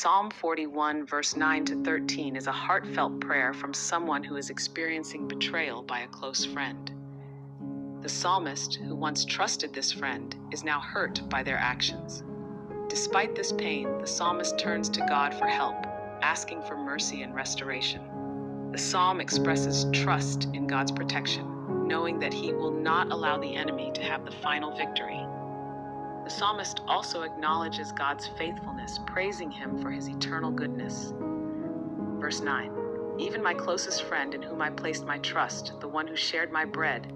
Psalm 41, verse 9 to 13 is a heartfelt prayer from someone who is experiencing betrayal by a close friend. The psalmist, who once trusted this friend, is now hurt by their actions. Despite this pain, the psalmist turns to God for help, asking for mercy and restoration. The psalm expresses trust in God's protection, knowing that He will not allow the enemy to have the final victory. The psalmist also acknowledges God's faithfulness, praising Him for His eternal goodness. Verse 9, even my closest friend in whom I placed my trust, the one who shared my bread,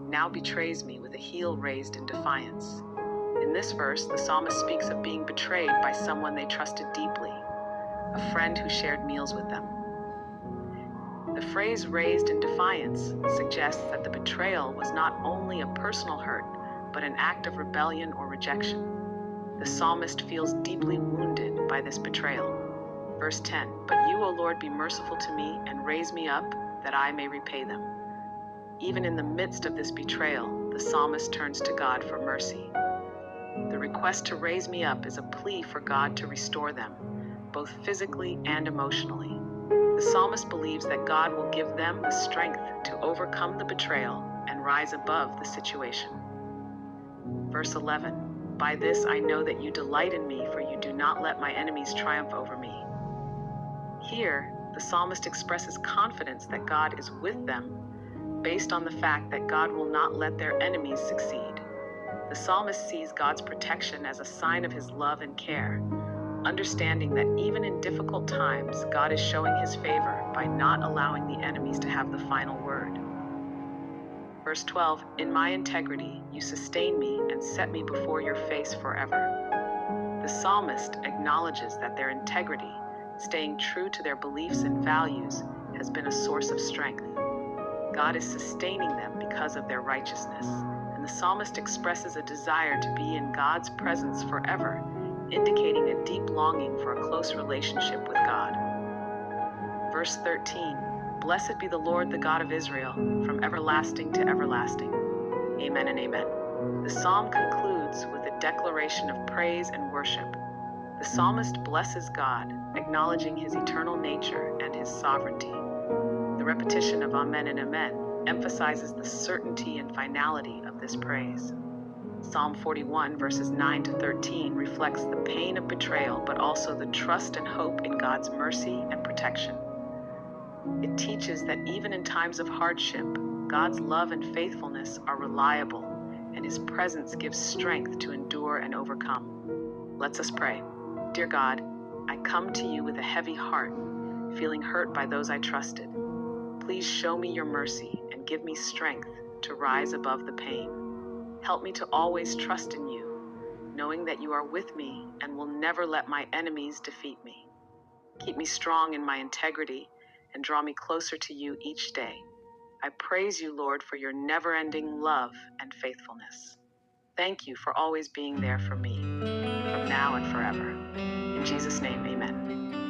now betrays me with a heel raised in defiance. In this verse, the psalmist speaks of being betrayed by someone they trusted deeply, a friend who shared meals with them. The phrase raised in defiance suggests that the betrayal was not only a personal hurt, but an act of rebellion or rejection. The psalmist feels deeply wounded by this betrayal. Verse 10, but you, O Lord, be merciful to me and raise me up that I may repay them. Even in the midst of this betrayal, the psalmist turns to God for mercy. The request to raise me up is a plea for God to restore them, both physically and emotionally. The psalmist believes that God will give them the strength to overcome the betrayal and rise above the situation. Verse 11, by this I know that you delight in me, for you do not let my enemies triumph over me. Here, the psalmist expresses confidence that God is with them, based on the fact that God will not let their enemies succeed. The psalmist sees God's protection as a sign of His love and care, understanding that even in difficult times, God is showing His favor by not allowing the enemies to have the final word. Verse 12, in my integrity, you sustain me and set me before your face forever. The psalmist acknowledges that their integrity, staying true to their beliefs and values, has been a source of strength. God is sustaining them because of their righteousness, and the psalmist expresses a desire to be in God's presence forever, indicating a deep longing for a close relationship with God. Verse 13, blessed be the Lord, the God of Israel, from everlasting to everlasting. Amen and amen. The psalm concludes with a declaration of praise and worship. The psalmist blesses God, acknowledging His eternal nature and His sovereignty. The repetition of Amen and Amen emphasizes the certainty and finality of this praise. Psalm 41, verses 9 to 13 reflects the pain of betrayal, but also the trust and hope in God's mercy and protection. It teaches that even in times of hardship, God's love and faithfulness are reliable, and His presence gives strength to endure and overcome. Let's us pray. Dear God, I come to you with a heavy heart, feeling hurt by those I trusted. Please show me your mercy and give me strength to rise above the pain. Help me to always trust in you, knowing that you are with me and will never let my enemies defeat me. Keep me strong in my integrity and draw me closer to you each day. I praise you, Lord, for your never-ending love and faithfulness. Thank you for always being there for me, from now and forever. In Jesus' name, amen.